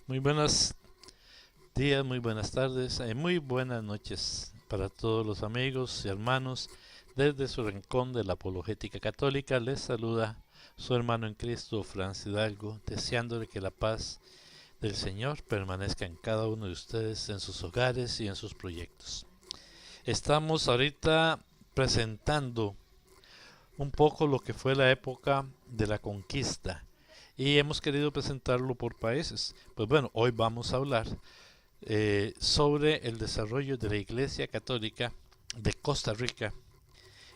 Muy buenos días, muy buenas tardes y muy buenas noches para todos los amigos y hermanos. Desde su rincón de la apologética católica les saluda su hermano en Cristo, Franz Hidalgo, deseándole que la paz del Señor permanezca en cada uno de ustedes, en sus hogares y en sus proyectos. Estamos ahorita presentando un poco lo que fue la época de la conquista y hemos querido presentarlo por países. Pues bueno, hoy vamos a hablar sobre el desarrollo de la Iglesia Católica de Costa Rica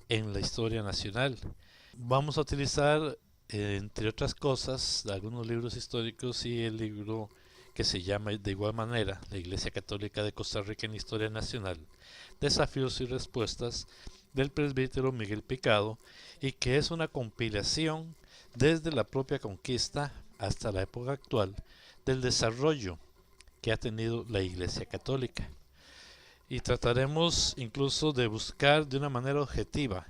en la historia nacional. Vamos a utilizar, entre otras cosas, algunos libros históricos y el libro que se llama de igual manera La Iglesia Católica de Costa Rica en la Historia Nacional, Desafíos y Respuestas, del presbítero Miguel Picado, y que es una compilación desde la propia conquista hasta la época actual del desarrollo que ha tenido la Iglesia Católica. Y trataremos incluso de buscar de una manera objetiva,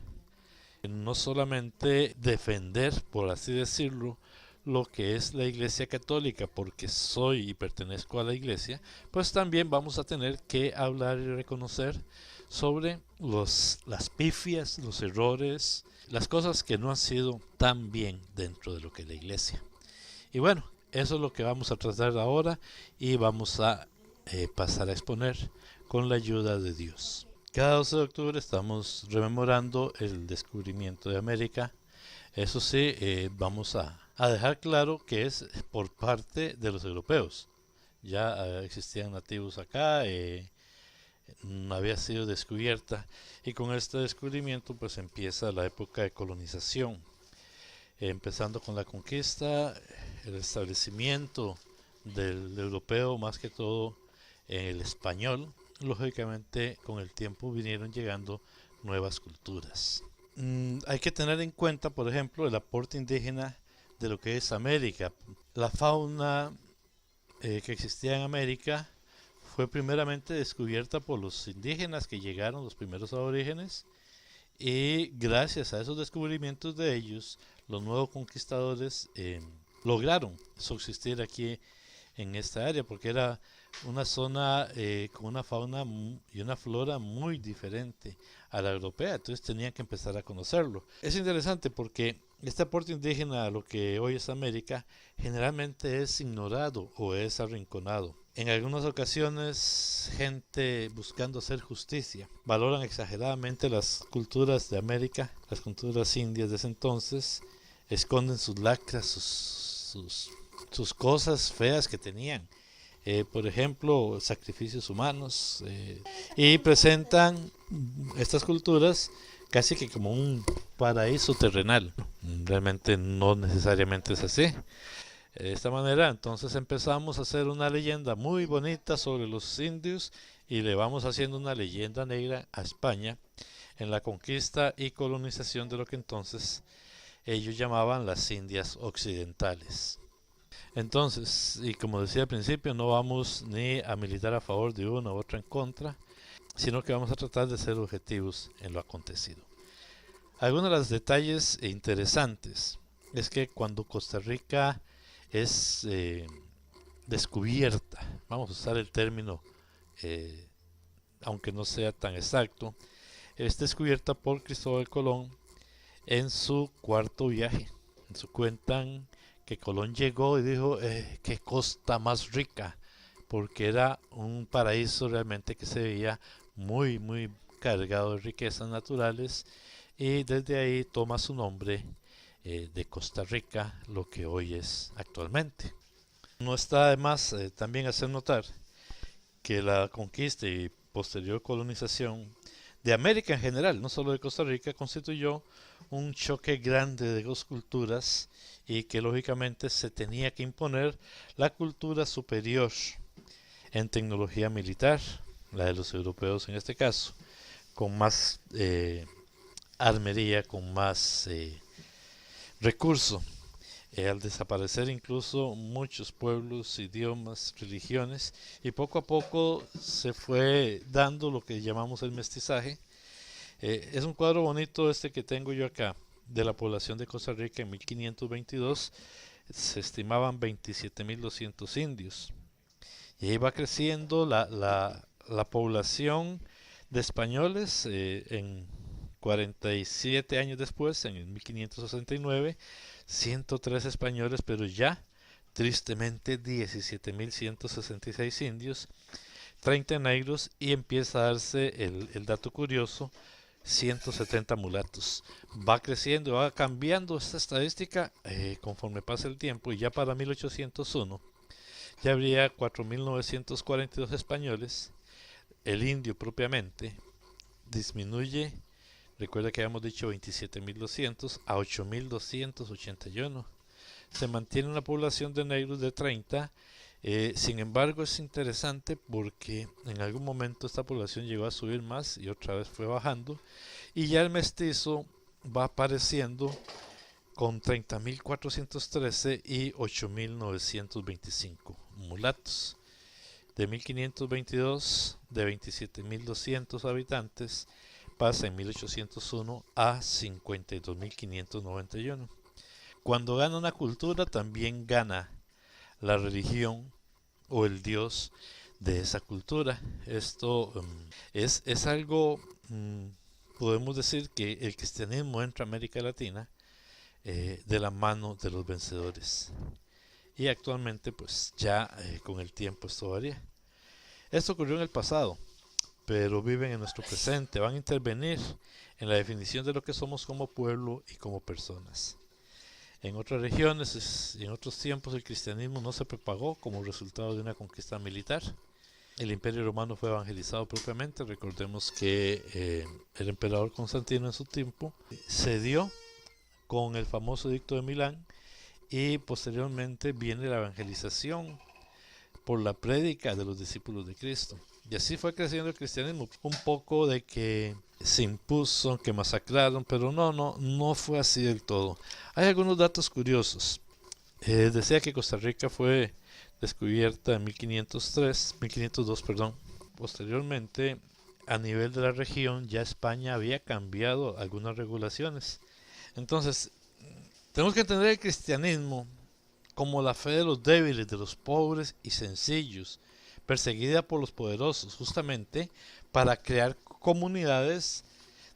no solamente defender, por así decirlo, lo que es la Iglesia Católica, porque soy y pertenezco a la Iglesia, pues también vamos a tener que hablar y reconocer sobre las pifias, los errores, las cosas que no han sido tan bien dentro de lo que es la Iglesia. Y bueno, eso es lo que vamos a tratar ahora y vamos a pasar a exponer con la ayuda de Dios. Cada 12 de octubre estamos rememorando el descubrimiento de América. Eso sí, vamos a dejar claro que es por parte de los europeos. Ya existían nativos acá, había sido descubierta, y con este descubrimiento pues empieza la época de colonización, empezando con la conquista, el establecimiento del europeo, más que todo el español. Lógicamente con el tiempo vinieron llegando nuevas culturas. Hay que tener en cuenta, por ejemplo, el aporte indígena de lo que es América. La fauna que existía en América fue primeramente descubierta por los indígenas que llegaron, los primeros aborígenes, y gracias a esos descubrimientos de ellos, los nuevos conquistadores lograron subsistir aquí en esta área, porque era una zona con una fauna y una flora muy diferente a la europea, entonces tenían que empezar a conocerlo. Es interesante porque este aporte indígena a lo que hoy es América generalmente es ignorado o es arrinconado. En algunas ocasiones, gente buscando hacer justicia valoran exageradamente las culturas de América, las culturas indias de ese entonces, esconden sus lacras, sus cosas feas que tenían. Por ejemplo, sacrificios humanos, y presentan estas culturas casi que como un paraíso terrenal. Realmente no necesariamente es así. De esta manera entonces empezamos a hacer una leyenda muy bonita sobre los indios y le vamos haciendo una leyenda negra a España en la conquista y colonización de lo que entonces ellos llamaban las Indias Occidentales. Entonces, y como decía al principio, no vamos ni a militar a favor de una u otra en contra, sino que vamos a tratar de ser objetivos en lo acontecido. Algunos de los detalles interesantes es que cuando Costa Rica es descubierta, vamos a usar el término aunque no sea tan exacto, es descubierta por Cristóbal Colón en su cuarto viaje. En su cuentan que Colón llegó y dijo qué costa más rica, porque era un paraíso realmente que se veía muy cargado de riquezas naturales, y desde ahí toma su nombre de Costa Rica, lo que hoy es actualmente. No está de más también hacer notar que la conquista y posterior colonización de América en general, no solo de Costa Rica, constituyó un choque grande de dos culturas, y que lógicamente se tenía que imponer la cultura superior en tecnología militar, la de los europeos en este caso, con más armería, con más recurso. al desaparecer incluso muchos pueblos, idiomas, religiones, y poco a poco se fue dando lo que llamamos el mestizaje. Es un cuadro bonito este que tengo yo acá, de la población de Costa Rica en 1522, se estimaban 27.200 indios. Y ahí va creciendo la población de españoles en 47 años después, en el 1569, 103 españoles, pero ya tristemente 17.166 indios, 30 negros y empieza a darse el dato curioso, 170 mulatos. Va creciendo, va cambiando esta estadística conforme pasa el tiempo y ya para 1801 ya habría 4.942 españoles. El indio propiamente disminuye, recuerda que habíamos dicho 27.200 a 8.281. Se mantiene una población de negros de 30. Sin embargo, es interesante porque en algún momento esta población llegó a subir más y otra vez fue bajando. Y ya el mestizo va apareciendo con 30.413 y 8.925 mulatos. De 1522, de 27.200 habitantes, pasa en 1801 a 52.591. Cuando gana una cultura, también gana la religión o el dios de esa cultura. Esto es algo, podemos decir que el cristianismo entra a América Latina de la mano de los vencedores. Y actualmente pues ya con el tiempo esto varía. Esto ocurrió en el pasado, pero viven en nuestro presente, van a intervenir en la definición de lo que somos como pueblo y como personas. En otras regiones y en otros tiempos el cristianismo no se propagó como resultado de una conquista militar. El Imperio Romano fue evangelizado propiamente. Recordemos que el emperador Constantino en su tiempo cedió con el famoso Edicto de Milán y posteriormente viene la evangelización por la prédica de los discípulos de Cristo. Y así fue creciendo el cristianismo. Un poco de que se impuso, que masacraron, pero no fue así del todo. Hay algunos datos curiosos. Decía que Costa Rica fue descubierta en 1502, perdón. Posteriormente, a nivel de la región, ya España había cambiado algunas regulaciones. Entonces, tenemos que entender el cristianismo como la fe de los débiles, de los pobres y sencillos, perseguida por los poderosos, justamente para crear comunidades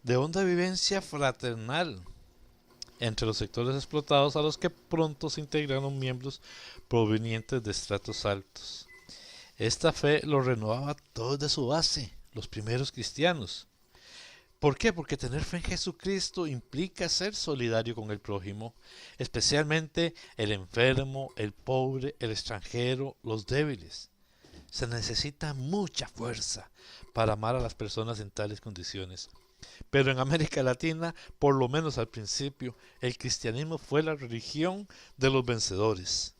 de honda vivencia fraternal entre los sectores explotados, a los que pronto se integraron miembros provenientes de estratos altos. Esta fe lo renovaba todo de su base, los primeros cristianos. ¿Por qué? Porque tener fe en Jesucristo implica ser solidario con el prójimo, especialmente el enfermo, el pobre, el extranjero, los débiles. Se necesita mucha fuerza para amar a las personas en tales condiciones. Pero en América Latina, por lo menos al principio, el cristianismo fue la religión de los vencedores.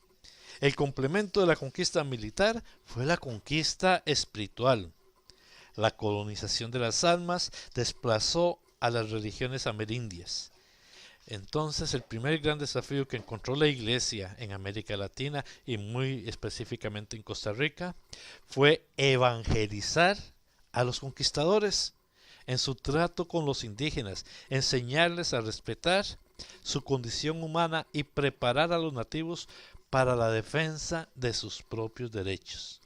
El complemento de la conquista militar fue la conquista espiritual. La colonización de las almas desplazó a las religiones amerindias. Entonces el primer gran desafío que encontró la Iglesia en América Latina y muy específicamente en Costa Rica fue evangelizar a los conquistadores en su trato con los indígenas, enseñarles a respetar su condición humana y preparar a los nativos para la defensa de sus propios derechos.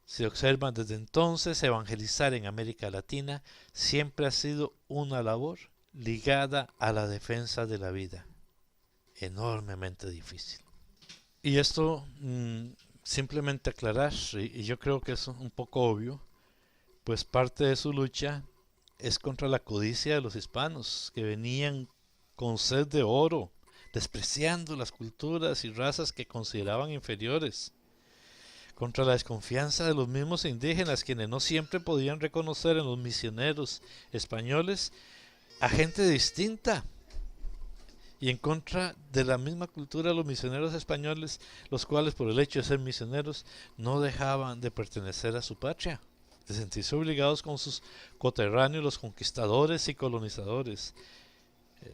Se observa desde entonces, evangelizar en América Latina siempre ha sido una labor ligada a la defensa de la vida, enormemente difícil. Y esto simplemente aclarar, y yo creo que es un poco obvio, pues parte de su lucha es contra la codicia de los hispanos, que venían con sed de oro, despreciando las culturas y razas que consideraban inferiores, contra la desconfianza de los mismos indígenas, quienes no siempre podían reconocer en los misioneros españoles a gente distinta, y en contra de la misma cultura de los misioneros españoles, los cuales por el hecho de ser misioneros no dejaban de pertenecer a su patria, de sentirse obligados con sus coterráneos, los conquistadores y colonizadores.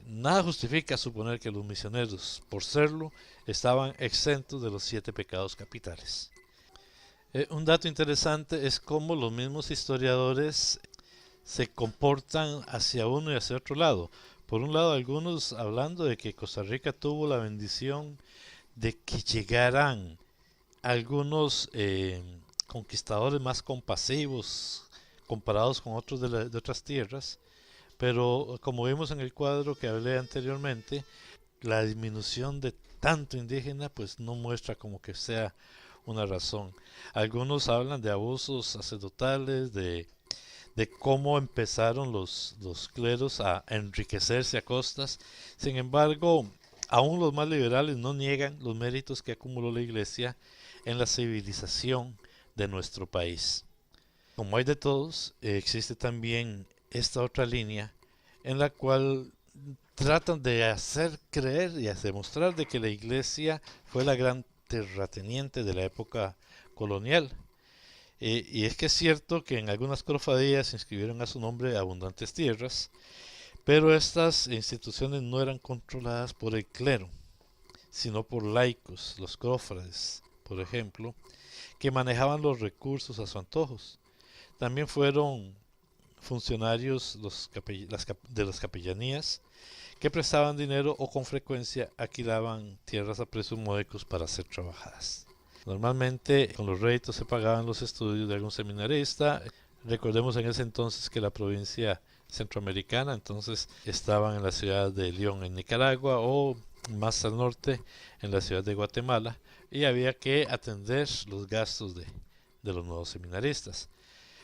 Nada justifica suponer que los misioneros, por serlo, estaban exentos de los 7 pecados capitales. Un dato interesante es cómo los mismos historiadores se comportan hacia uno y hacia otro lado. Por un lado, algunos hablando de que Costa Rica tuvo la bendición de que llegaran algunos conquistadores más compasivos comparados con otros de otras tierras, pero como vimos en el cuadro que hablé anteriormente, la disminución de tanto indígena pues no muestra como que sea una razón. Algunos hablan de abusos sacerdotales, de cómo empezaron los cleros a enriquecerse a costas. Sin embargo, aún los más liberales no niegan los méritos que acumuló la Iglesia en la civilización de nuestro país. Como hay de todos, existe también esta otra línea en la cual tratan de hacer creer y hacer demostrar de que la Iglesia fue la gran terrateniente de la época colonial. Y es que es cierto que en algunas cofradías inscribieron a su nombre abundantes tierras, pero estas instituciones no eran controladas por el clero, sino por laicos, los cofrades, por ejemplo, que manejaban los recursos a su antojos. También fueron funcionarios de las capellanías que prestaban dinero o con frecuencia alquilaban tierras a precios módicos para ser trabajadas. Normalmente con los réditos se pagaban los estudios de algún seminarista. Recordemos en ese entonces que la provincia centroamericana entonces estaban en la ciudad de León en Nicaragua o más al norte en la ciudad de Guatemala y había que atender los gastos de los nuevos seminaristas.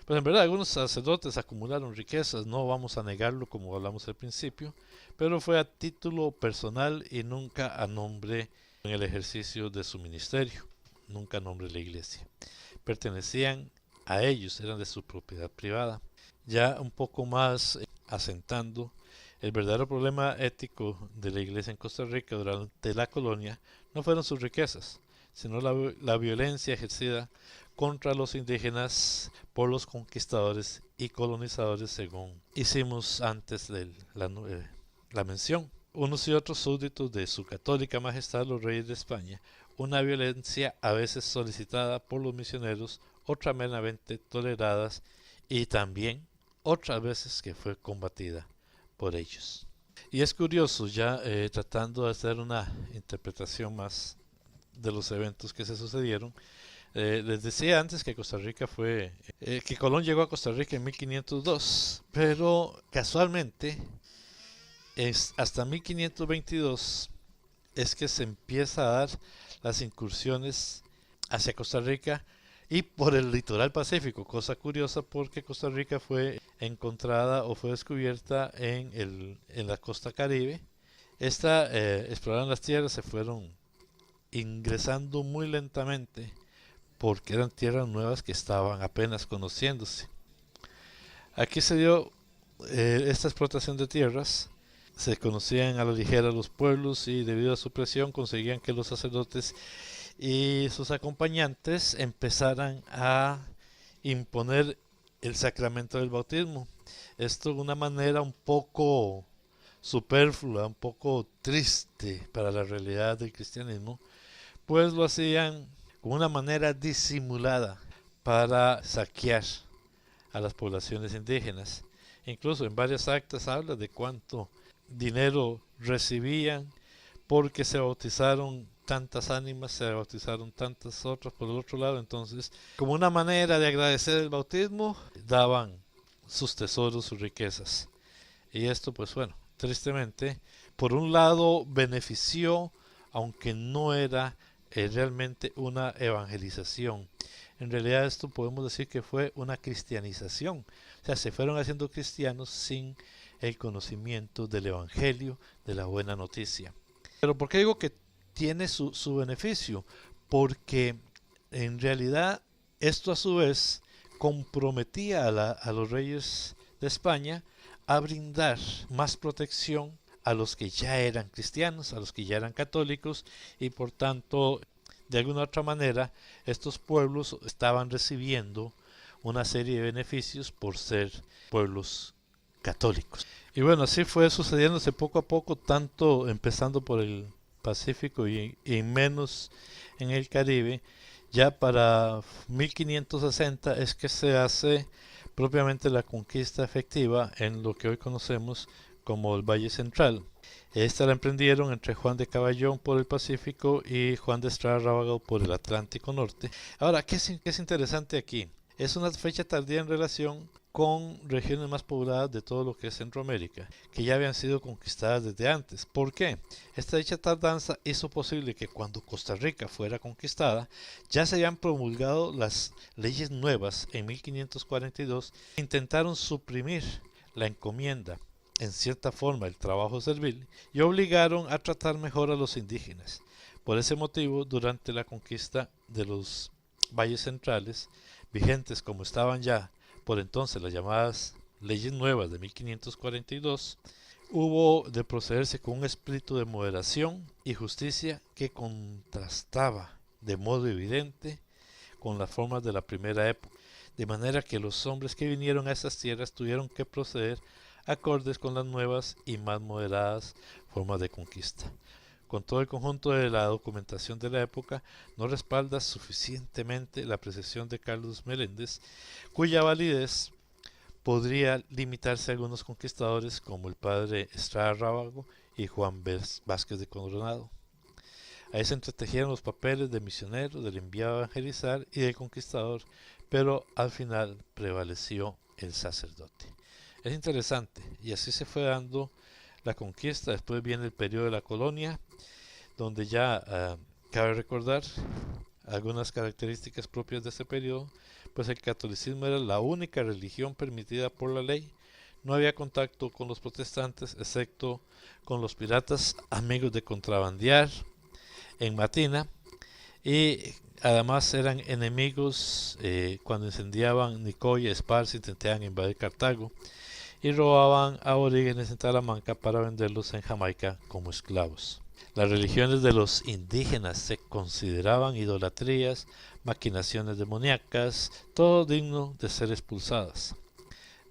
Pues en verdad algunos sacerdotes acumularon riquezas, no vamos a negarlo como hablamos al principio, pero fue a título personal y nunca a nombre en el ejercicio de su ministerio, nunca a nombre de la iglesia. Pertenecían a ellos, eran de su propiedad privada. Ya un poco más asentando, el verdadero problema ético de la iglesia en Costa Rica durante la colonia no fueron sus riquezas, sino la violencia ejercida contra los indígenas por los conquistadores y colonizadores, según hicimos antes de la mención. Unos y otros súbditos de su católica majestad los reyes de España, una violencia a veces solicitada por los misioneros, otras meramente toleradas y también otras veces que fue combatida por ellos. Y es curioso, ya tratando de hacer una interpretación más de los eventos que se sucedieron, les decía antes que Costa Rica que Colón llegó a Costa Rica en 1502, pero casualmente hasta 1522 es que se empieza a dar las incursiones hacia Costa Rica y por el litoral pacífico, cosa curiosa porque Costa Rica fue encontrada o fue descubierta en la costa caribe. Exploraron las tierras, se fueron ingresando muy lentamente porque eran tierras nuevas que estaban apenas conociéndose. Aquí se dio esta explotación de tierras, se conocían a la ligera los pueblos y debido a su presión conseguían que los sacerdotes y sus acompañantes empezaran a imponer el sacramento del bautismo. Esto de una manera un poco superflua, un poco triste para la realidad del cristianismo, pues lo hacían con una manera disimulada para saquear a las poblaciones indígenas. Incluso en varias actas habla de cuánto dinero recibían porque se bautizaron tantas ánimas, se bautizaron tantas otras por el otro lado. Entonces, como una manera de agradecer el bautismo, daban sus tesoros, sus riquezas. Y esto, pues bueno, tristemente, por un lado benefició, aunque no era realmente una evangelización. En realidad esto podemos decir que fue una cristianización. O sea, se fueron haciendo cristianos sin el conocimiento del evangelio, de la buena noticia. Pero ¿por qué digo que tiene su beneficio? Porque en realidad esto a su vez comprometía a los reyes de España a brindar más protección a los que ya eran cristianos, a los que ya eran católicos y por tanto de alguna otra manera estos pueblos estaban recibiendo una serie de beneficios por ser pueblos católicos. Y bueno, así fue sucediéndose poco a poco, tanto empezando por el Pacífico y menos en el Caribe. Ya para 1560 es que se hace propiamente la conquista efectiva en lo que hoy conocemos como el Valle Central. Esta la emprendieron entre Juan de Caballón por el Pacífico y Juan de Estrada Rábago por el Atlántico Norte. Ahora, ¿qué es interesante aquí? Es una fecha tardía en relación con regiones más pobladas de todo lo que es Centroamérica, que ya habían sido conquistadas desde antes. ¿Por qué? Esta dicha tardanza hizo posible que cuando Costa Rica fuera conquistada, ya se habían promulgado las leyes nuevas en 1542, intentaron suprimir la encomienda, en cierta forma el trabajo servil, y obligaron a tratar mejor a los indígenas. Por ese motivo, durante la conquista de los valles centrales, vigentes como estaban ya por entonces las llamadas leyes nuevas de 1542, hubo de procederse con un espíritu de moderación y justicia que contrastaba de modo evidente con las formas de la primera época, de manera que los hombres que vinieron a esas tierras tuvieron que proceder acordes con las nuevas y más moderadas formas de conquista. Con todo el conjunto de la documentación de la época, no respalda suficientemente la apreciación de Carlos Meléndez, cuya validez podría limitarse a algunos conquistadores como el padre Estrada Rábago y Juan Vázquez de Coronado. Ahí se entretejieron los papeles de misionero, del enviado a evangelizar y del conquistador, pero al final prevaleció el sacerdote. Es interesante, y así se fue dando la conquista. Después viene el periodo de la colonia, donde ya cabe recordar algunas características propias de este periodo, pues el catolicismo era la única religión permitida por la ley. No había contacto con los protestantes, excepto con los piratas amigos de contrabandear en Matina, y además eran enemigos cuando incendiaban Nicoya, Esparza, intentaban invadir Cartago y robaban aborígenes en Talamanca para venderlos en Jamaica como esclavos. Las religiones de los indígenas se consideraban idolatrías, maquinaciones demoníacas, todo digno de ser expulsadas.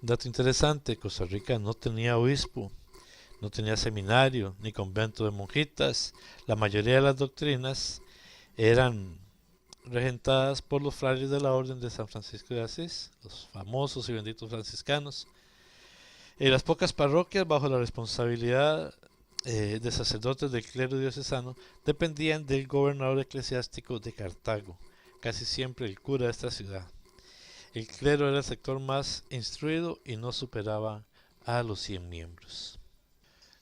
Dato interesante, Costa Rica no tenía obispo, no tenía seminario ni convento de monjitas. La mayoría de las doctrinas eran regentadas por los frailes de la Orden de San Francisco de Asís, los famosos y benditos franciscanos. Las pocas parroquias bajo la responsabilidad de sacerdotes del clero diocesano dependían del gobernador eclesiástico de Cartago, casi siempre el cura de esta ciudad. El clero era el sector más instruido y no superaba a los 100 miembros.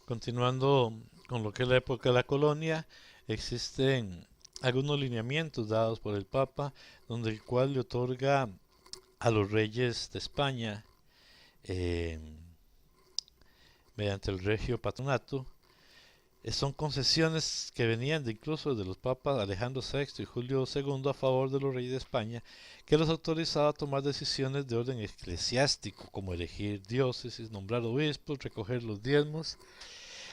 Continuando con lo que es la época de la colonia, existen algunos lineamientos dados por el Papa, donde el cual le otorga a los reyes de España, mediante el regio patronato, son concesiones que venían incluso de los papas Alejandro VI y Julio II a favor de los reyes de España, que los autorizaba a tomar decisiones de orden eclesiástico, como elegir diócesis, nombrar obispos, recoger los diezmos.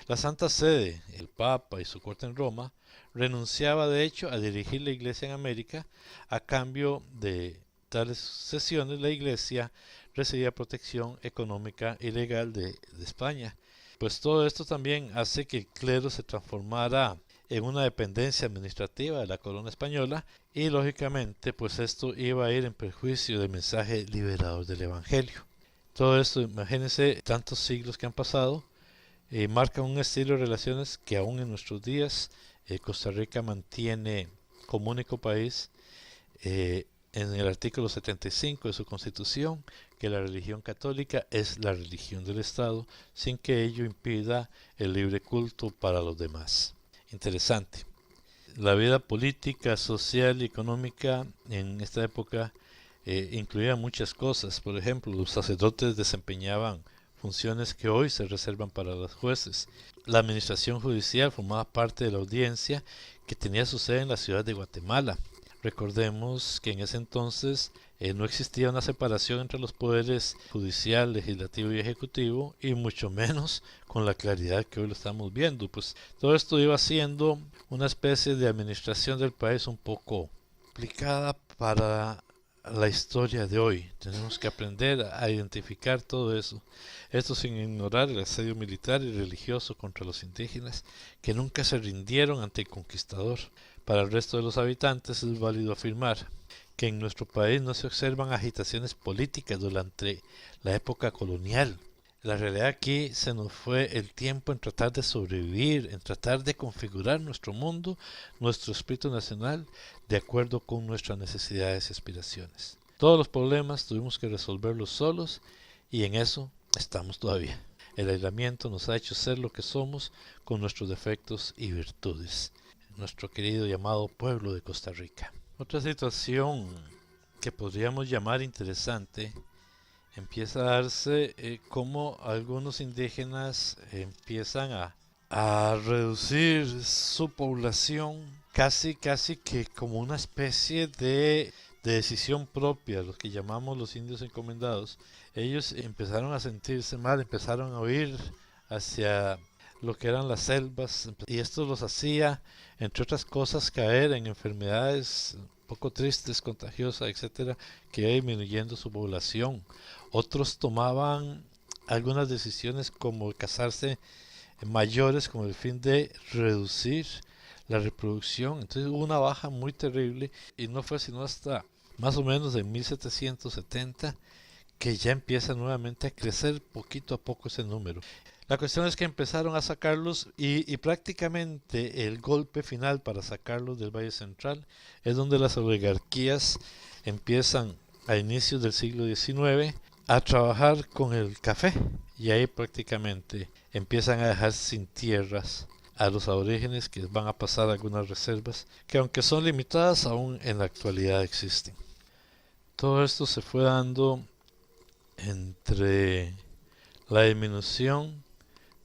La Santa Sede, el Papa y su corte en Roma, renunciaba de hecho a dirigir la Iglesia en América. A cambio de tales cesiones, la Iglesia recibía protección económica y legal de España. Pues todo esto también hace que el clero se transformara en una dependencia administrativa de la corona española, y lógicamente pues esto iba a ir en perjuicio del mensaje liberador del Evangelio. Todo esto, imagínense, tantos siglos que han pasado, marca un estilo de relaciones que aún en nuestros días Costa Rica mantiene como único país, en el artículo 75 de su constitución, que la religión católica es la religión del Estado, sin que ello impida el libre culto para los demás. Interesante. La vida política, social y económica en esta época incluía muchas cosas. Por ejemplo, los sacerdotes desempeñaban funciones que hoy se reservan para los jueces. La administración judicial formaba parte de la audiencia, que tenía su sede en la ciudad de Guatemala. Recordemos que en ese entonces no existía una separación entre los poderes judicial, legislativo y ejecutivo, y mucho menos con la claridad que hoy lo estamos viendo. Pues todo esto iba siendo una especie de administración del país un poco complicada para la historia de hoy. Tenemos que aprender a identificar todo eso. Esto sin ignorar el asedio militar y religioso contra los indígenas, que nunca se rindieron ante el conquistador. Para el resto de los habitantes es válido afirmar que en nuestro país no se observan agitaciones políticas durante la época colonial. La realidad aquí se nos fue el tiempo en tratar de sobrevivir, en tratar de configurar nuestro mundo, nuestro espíritu nacional, de acuerdo con nuestras necesidades y aspiraciones. Todos los problemas tuvimos que resolverlos solos y en eso estamos todavía. El aislamiento nos ha hecho ser lo que somos con nuestros defectos y virtudes. Nuestro querido llamado pueblo de Costa Rica. Otra situación que podríamos llamar interesante empieza a darse como algunos indígenas empiezan a reducir su población casi que como una especie de decisión propia, los que llamamos los indios encomendados. Ellos empezaron a sentirse mal, empezaron a huir hacia lo que eran las selvas y esto los hacía, entre otras cosas, caer en enfermedades poco tristes, contagiosas, etcétera, que iba disminuyendo su población. Otros tomaban algunas decisiones como casarse mayores con el fin de reducir la reproducción. Entonces hubo una baja muy terrible y no fue sino hasta más o menos en 1770 que ya empieza nuevamente a crecer poquito a poco ese número. La cuestión es que empezaron a sacarlos y prácticamente el golpe final para sacarlos del Valle Central es donde las oligarquías empiezan a inicios del siglo XIX a trabajar con el café y ahí prácticamente empiezan a dejar sin tierras a los aborígenes, que van a pasar algunas reservas que aunque son limitadas aún en la actualidad existen. Todo esto se fue dando entre la disminución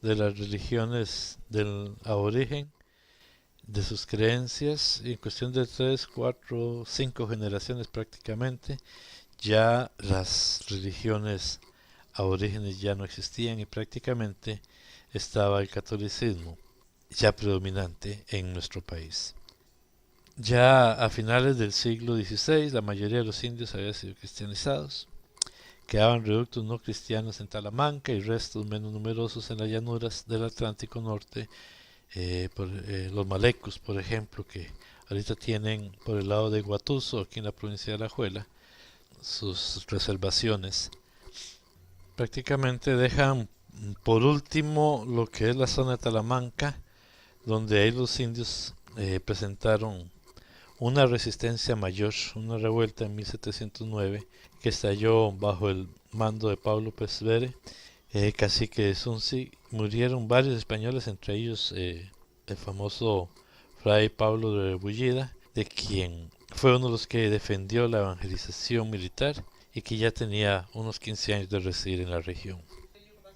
de las religiones del aborigen, de sus creencias, y en cuestión de 3, 4, 5 generaciones prácticamente, ya las religiones aborígenes ya no existían y prácticamente estaba el catolicismo ya predominante en nuestro país. Ya a finales del siglo XVI la mayoría de los indios habían sido cristianizados. Quedaban reductos no cristianos en Talamanca y restos menos numerosos en las llanuras del Atlántico Norte, los malecos, por ejemplo, que ahorita tienen por el lado de Guatuso, aquí en la provincia de Alajuela, sus reservaciones. Prácticamente dejan por último lo que es la zona de Talamanca, donde ahí los indios presentaron una resistencia mayor, una revuelta en 1709 que estalló bajo el mando de Pablo Pesvere, cacique de Sunsi. Murieron varios españoles, entre ellos el famoso fray Pablo de Bullida, de quien fue uno de los que defendió la evangelización militar y que ya tenía unos 15 años de residir en la región.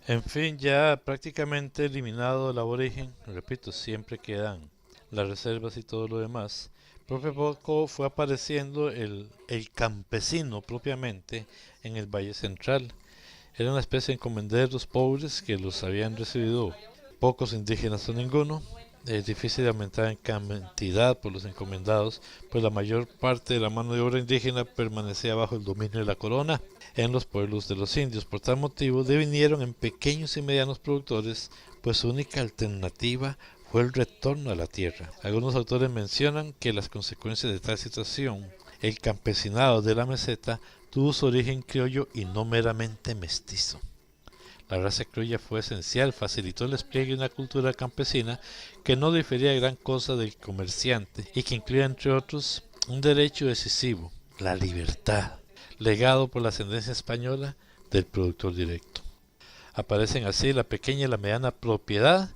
En fin, ya prácticamente eliminado el aborigen, repito, siempre quedan las reservas y todo lo demás. Poco a poco fue apareciendo el campesino propiamente en el Valle Central. Era una especie de encomenderos pobres que los habían recibido pocos indígenas o ninguno. Es difícil de aumentar en cantidad por los encomendados, pues la mayor parte de la mano de obra indígena permanecía bajo el dominio de la corona en los pueblos de los indios. Por tal motivo devinieron en pequeños y medianos productores, pues su única alternativa fue el retorno a la tierra. Algunos autores mencionan que las consecuencias de tal situación, el campesinado de la meseta tuvo su origen criollo y no meramente mestizo. La raza criolla fue esencial, facilitó el despliegue de una cultura campesina que no difería gran cosa del comerciante y que incluía, entre otros, un derecho decisivo, la libertad, legado por la ascendencia española del productor directo. Aparecen así la pequeña y la mediana propiedad,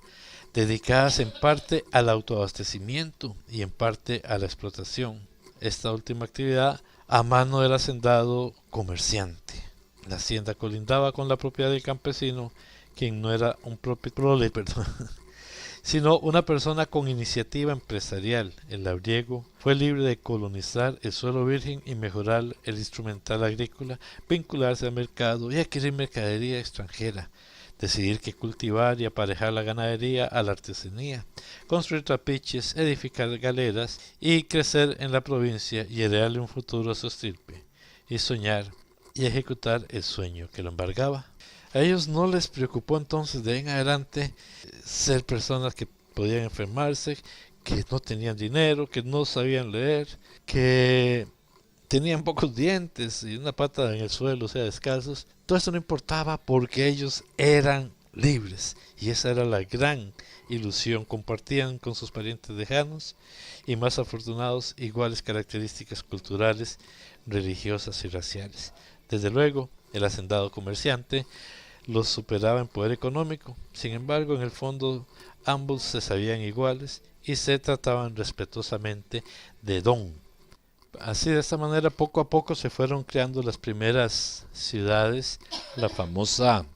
dedicadas en parte al autoabastecimiento y en parte a la explotación. Esta última actividad a mano del hacendado comerciante. La hacienda colindaba con la propiedad del campesino, quien no era un propietario, sino una persona con iniciativa empresarial. El labriego fue libre de colonizar el suelo virgen y mejorar el instrumental agrícola, vincularse al mercado y adquirir mercadería extranjera, decidir qué cultivar y aparejar la ganadería a la artesanía, construir trapiches, edificar galeras y crecer en la provincia y heredarle un futuro a su estirpe. y soñar y ejecutar el sueño que lo embargaba. A ellos no les preocupó entonces de en adelante ser personas que podían enfermarse, que no tenían dinero, que no sabían leer, que tenían pocos dientes y una pata en el suelo, o sea, descalzos. Todo esto no importaba porque ellos eran libres y esa era la gran ilusión. Compartían con sus parientes lejanos y más afortunados iguales características culturales, religiosas y raciales. Desde luego, el hacendado comerciante los superaba en poder económico. Sin embargo, en el fondo ambos se sabían iguales y se trataban respetuosamente de don. Así, de esta manera, poco a poco se fueron creando las primeras ciudades, la famosa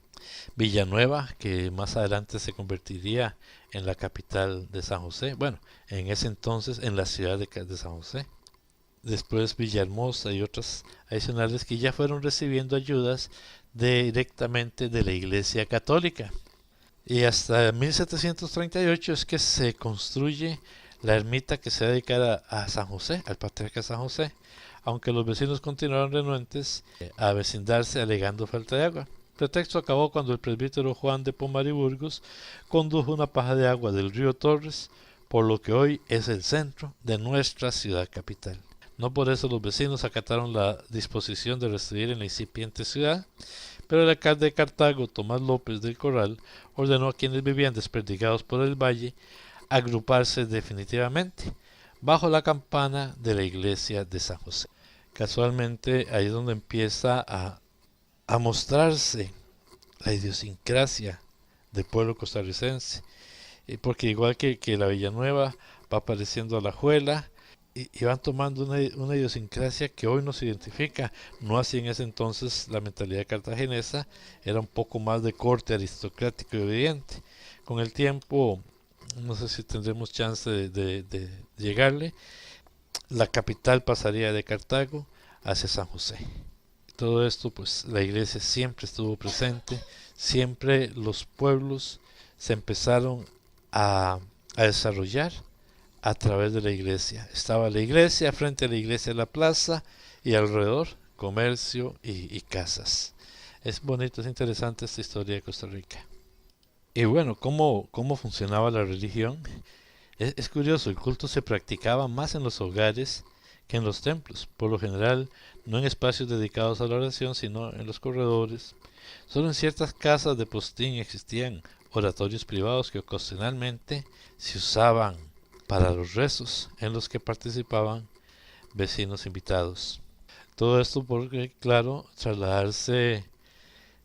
Villanueva, que más adelante se convertiría en la capital de San José. Bueno, en ese entonces en la ciudad de San José. Después Villahermosa y otras adicionales que ya fueron recibiendo ayudas directamente de la Iglesia Católica. Y hasta 1738 es que se construye la ermita que se dedicara a San José, al patriarca San José, aunque los vecinos continuaron renuentes a vecindarse alegando falta de agua. El pretexto acabó cuando el presbítero Juan de Pomar y Burgos condujo una paja de agua del río Torres, por lo que hoy es el centro de nuestra ciudad capital. No por eso los vecinos acataron la disposición de residir en la incipiente ciudad, pero el alcalde de Cartago, Tomás López del Corral, ordenó a quienes vivían desperdigados por el valle agruparse definitivamente bajo la campana de la iglesia de San José. Casualmente ahí es donde empieza a mostrarse la idiosincrasia del pueblo costarricense, porque igual que la Villanueva va apareciendo Alajuela y van tomando una idiosincrasia que hoy nos identifica. No así en ese entonces la mentalidad cartaginesa, era un poco más de corte aristocrático y obediente. Con el tiempo, no sé si tendremos chance de llegarle, la capital pasaría de Cartago hacia San José. Todo esto, pues la iglesia siempre estuvo presente, siempre los pueblos se empezaron a desarrollar a través de la iglesia. Estaba la iglesia, frente a la iglesia la plaza y alrededor comercio y casas. Es bonito, es interesante esta historia de Costa Rica. Y bueno, ¿cómo funcionaba la religión? Es curioso, el culto se practicaba más en los hogares que en los templos, por lo general no en espacios dedicados a la oración, sino en los corredores. Solo en ciertas casas de postín existían oratorios privados que ocasionalmente se usaban para los rezos, en los que participaban vecinos invitados. Todo esto porque, claro, trasladarse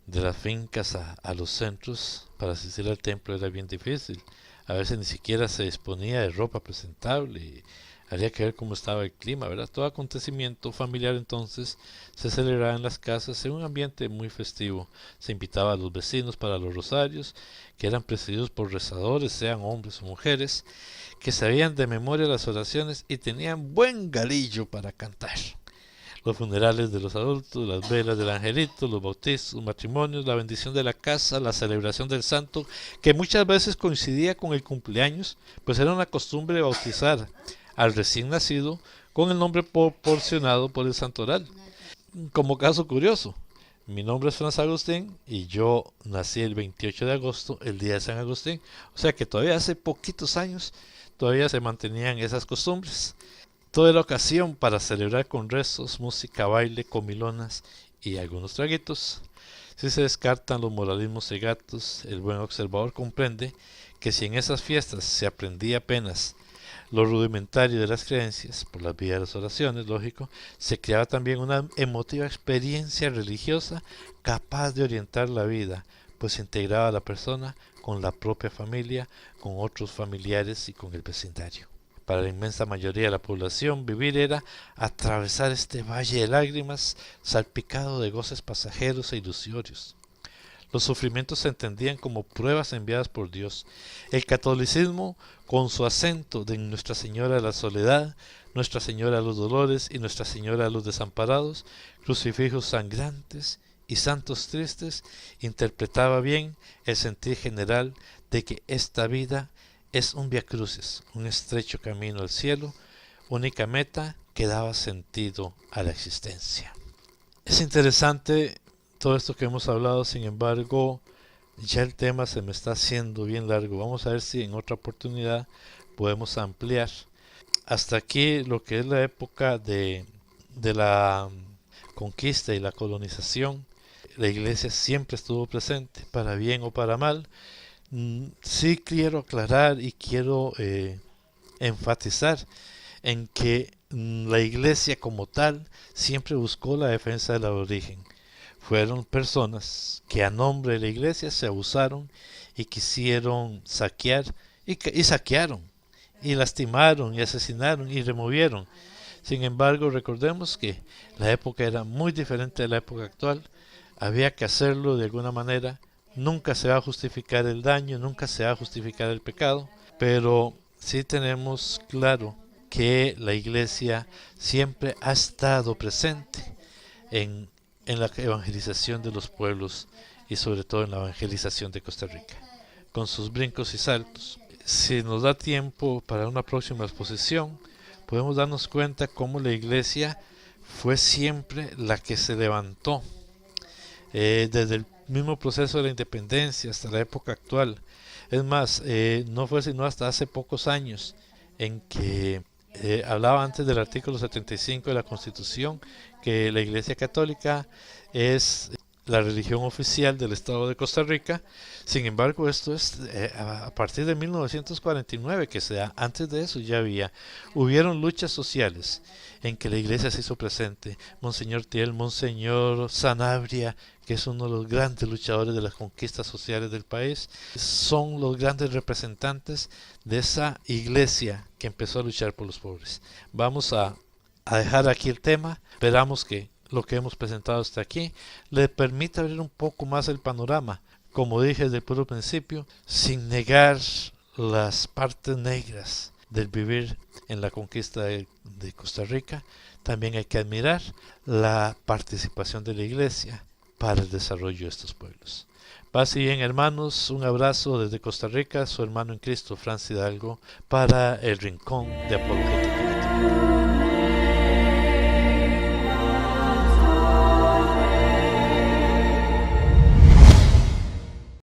de las fincas a los centros para asistir al templo era bien difícil. A veces ni siquiera se disponía de ropa presentable y habría que ver cómo estaba el clima, ¿verdad? Todo acontecimiento familiar entonces se celebraba en las casas en un ambiente muy festivo. Se invitaba a los vecinos para los rosarios, que eran presididos por rezadores, sean hombres o mujeres, que sabían de memoria las oraciones y tenían buen galillo para cantar. Los funerales de los adultos, las velas del angelito, los bautizos, los matrimonios, la bendición de la casa, la celebración del santo, que muchas veces coincidía con el cumpleaños, pues era una costumbre bautizar al recién nacido con el nombre proporcionado por el santoral. Como caso curioso, mi nombre es Franz Agustín y yo nací el 28 de agosto, el día de San Agustín, o sea que todavía hace poquitos años todavía se mantenían esas costumbres. Toda la ocasión para celebrar con rezos, música, baile, comilonas y algunos traguitos. Si se descartan los moralismos cegatos, el buen observador comprende que si en esas fiestas se aprendía apenas lo rudimentario de las creencias, por las vías de las oraciones, lógico, se creaba también una emotiva experiencia religiosa capaz de orientar la vida, pues integraba a la persona con la propia familia, con otros familiares y con el vecindario. Para la inmensa mayoría de la población, vivir era atravesar este valle de lágrimas salpicado de goces pasajeros e ilusorios. Los sufrimientos se entendían como pruebas enviadas por Dios. El catolicismo, con su acento de Nuestra Señora de la Soledad, Nuestra Señora de los Dolores y Nuestra Señora de los Desamparados, crucifijos sangrantes y santos tristes, interpretaba bien el sentir general de que esta vida es un viacrucis, un estrecho camino al cielo, única meta que daba sentido a la existencia. Es interesante todo esto que hemos hablado, sin embargo, ya el tema se me está haciendo bien largo. Vamos a ver si en otra oportunidad podemos ampliar. Hasta aquí lo que es la época de la conquista y la colonización. La iglesia siempre estuvo presente, para bien o para mal. Sí quiero aclarar y quiero enfatizar en que la iglesia como tal siempre buscó la defensa del aborigen. Fueron personas que a nombre de la iglesia se abusaron y quisieron saquear y saquearon y lastimaron y asesinaron y removieron. Sin embargo, recordemos que la época era muy diferente de la época actual. Había que hacerlo de alguna manera. Nunca se va a justificar el daño, nunca se va a justificar el pecado, pero sí tenemos claro que la iglesia siempre ha estado presente en, en la evangelización de los pueblos y sobre todo en la evangelización de Costa Rica, con sus brincos y saltos. Si nos da tiempo para una próxima exposición, podemos darnos cuenta cómo la iglesia fue siempre la que se levantó desde el mismo proceso de la independencia hasta la época actual. Es más, no fue sino hasta hace pocos años en que hablaba antes del artículo 75 de la Constitución que la Iglesia Católica es la religión oficial del Estado de Costa Rica. Sin embargo, esto es a partir de 1949 que se da. Antes de eso ya hubieron luchas sociales en que la iglesia se hizo presente. Monseñor Tiel, Monseñor Sanabria, que es uno de los grandes luchadores de las conquistas sociales del país, son los grandes representantes de esa iglesia que empezó a luchar por los pobres. Vamos a dejar aquí el tema. Esperamos que lo que hemos presentado hasta aquí le permita abrir un poco más el panorama, como dije desde el puro principio, sin negar las partes negras del vivir en la conquista de Costa Rica. También hay que admirar la participación de la iglesia para el desarrollo de estos pueblos. Paz y bien, hermanos, un abrazo desde Costa Rica, su hermano en Cristo, Franz Hidalgo, para el Rincón de Apologética.